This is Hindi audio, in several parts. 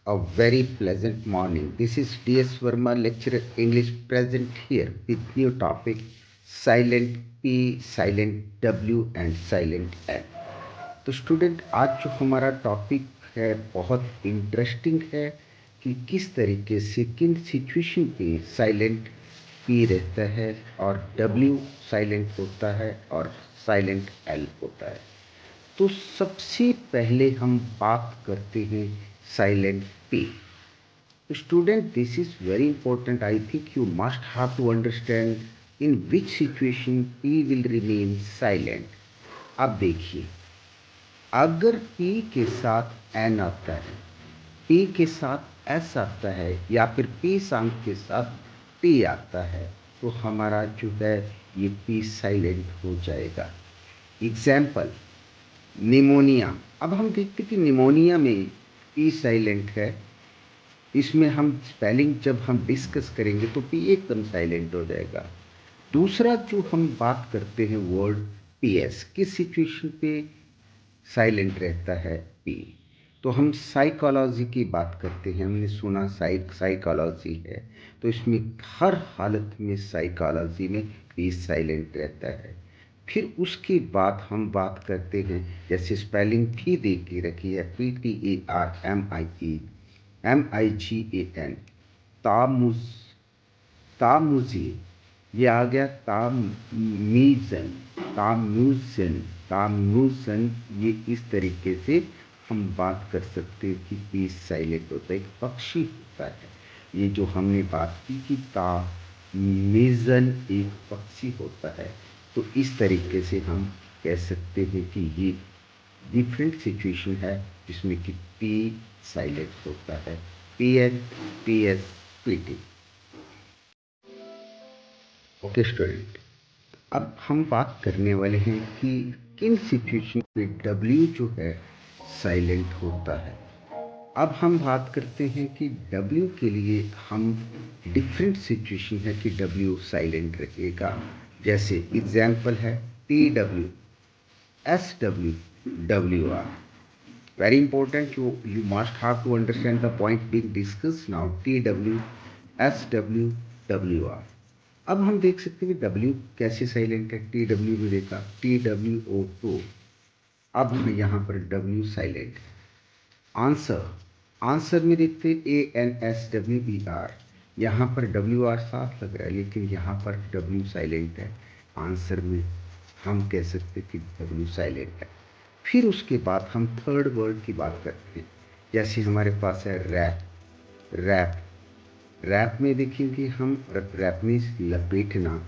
A very pleasant morning. This is DS Verma, lecturer English, present here with new topic silent P, silent W and silent L. तो स्टूडेंट आज जो हमारा टॉपिक है बहुत इंटरेस्टिंग है कि किस तरीके से किन सिचुएशन पे साइलेंट पी रहता है और डब्ल्यू साइलेंट होता है और साइलेंट एल होता है। तो सबसे पहले हम बात करते हैं silent P. Student, this is very important. I think you must have to understand in which situation P will remain silent. अब देखिए, अगर P के साथ N आता है, P के साथ S आता है या फिर P साउंड के साथ T आता है तो हमारा जो है ये P साइलेंट हो जाएगा। Example pneumonia. अब हम देखते कि निमोनिया में P साइलेंट है। इसमें हम स्पेलिंग जब हम डिस्कस करेंगे तो पी एकदम साइलेंट हो जाएगा। दूसरा जो हम बात करते हैं वर्ड पीएस, किस सिचुएशन पे साइलेंट रहता है पी, तो हम साइकोलॉजी की बात करते हैं। हमने सुना साइकोलॉजी है तो इसमें हर हालत में साइकोलॉजी में पी साइलेंट रहता है। फिर उसके बाद हम बात करते हैं जैसे स्पेलिंग भी दे के रखी है PTARMIEN तामुज तामुजी, ये आ गया तामीजन ताम्यूजन ताम्यूजन। ये इस तरीके से हम बात कर सकते हैं कि पीस साइलेंट होता है। एक पक्षी होता है, ये जो हमने बात की कि तामीजन एक पक्षी होता है, तो इस तरीके से हम कह सकते हैं कि ये डिफरेंट सिचुएशन है जिसमें कि पी साइलेंट होता है। P N P S P T. Okay student, अब हम बात करने वाले हैं कि किन सिचुएशन पे डब्ल्यू जो है साइलेंट होता है। अब हम बात करते हैं कि डब्ल्यू के लिए हम डिफरेंट सिचुएशन है कि डब्ल्यू साइलेंट रहेगा। जैसे एग्जाम्पल है TW SW WR। Very important, you must have to understand the point being discussed now. TW SW WR। अब हम देख सकते हैं कि W कैसे साइलेंट है। TW में देखा TWO2। अब हम यहाँ पर W साइलेंट है। आंसर में देखते ANSWER। यहाँ पर WR साफ लग रहा है लेकिन यहाँ पर W साइलेंट है। आंसर में हम कह सकते कि W साइलेंट है। फिर उसके बाद हम थर्ड वर्ड की बात करते हैं। जैसे हमारे पास है रैप। रैप में देखेंगे हम, रैप में लपेटना,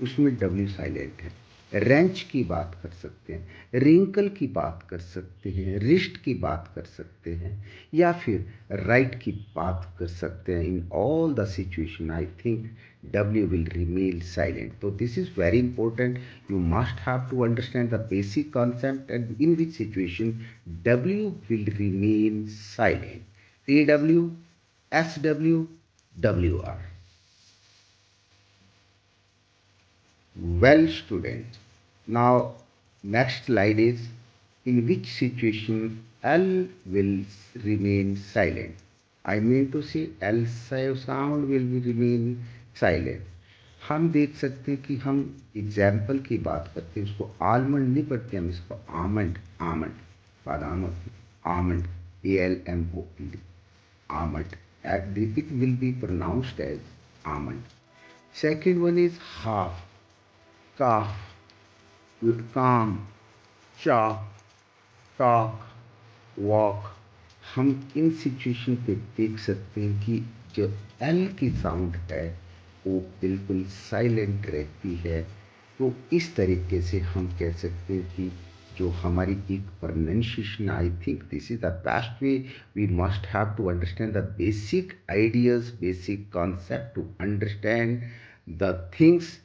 उसमें डब्ल्यू साइलेंट है। रेंच की बात कर सकते हैं, रिंकल की बात कर सकते हैं, रिस्ट की बात कर सकते हैं या फिर राइट की बात कर सकते हैं। In all the situation I think W will remain silent. So this is very important. You must have to understand the basic concept and in which situation W will remain silent. TW, SW, WR. Well, students, now next slide is in which situation L will remain silent. I mean to say L sound will be remain silent. हम देख सकते हैं कि हम एग्जाम्पल की बात करते हैं, उसको आलमंड नहीं पढ़ते, हम इसको आमंड आमंड बादाम almond ALMOND almond. It will be pronounced as almond. Second one is half, calf, with calm, chalk, talk, walk। हम इन सिचुएशन पे देख सकते हैं कि जो एल की साउंड है वो बिल्कुल साइलेंट रहती है। तो इस तरीके से हम कह सकते हैं कि जो हमारी एक pronunciation, I think this is the best way. We must have to understand the basic ideas, basic concept to understand the things.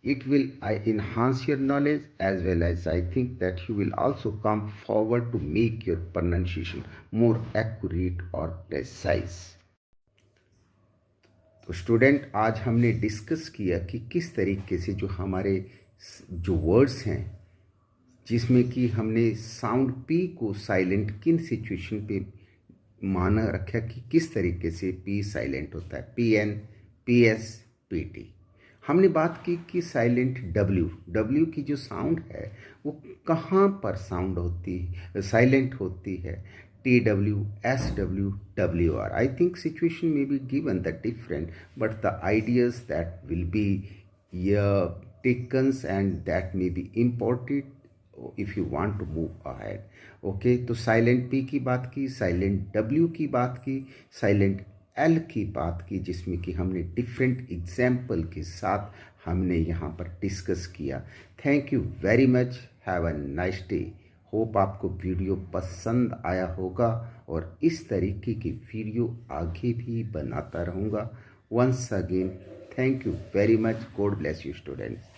It will enhance your knowledge as well as I think that you will also come forward to make your pronunciation more accurate or precise। तो स्टूडेंट, आज हमने डिस्कस किया कि किस तरीके से जो हमारे जो वर्ड्स हैं जिसमें कि हमने साउंड पी को साइलेंट किन सिचुएशन पे माना रखा कि किस तरीके से पी साइलेंट होता है, P N, P S, P T. हमने बात की कि साइलेंट डब्ल्यू, डब्ल्यू की जो साउंड है वो कहाँ पर साउंड होती है, साइलेंट होती है, T W, S W, W R. I think situation में be given the different, but the ideas that will be taken and that may be imported if you want to move ahead. Okay, तो साइलेंट पी की बात की, साइलेंट डब्ल्यू की बात की, साइलेंट एल की बात की, जिसमें कि हमने डिफरेंट एग्जाम्पल के साथ हमने यहाँ पर डिस्कस किया। Thank you very much, have a nice day. Hope आपको वीडियो पसंद आया होगा और इस तरीके की वीडियो आगे भी बनाता रहूँगा। Once again, thank you very much. God bless you, students.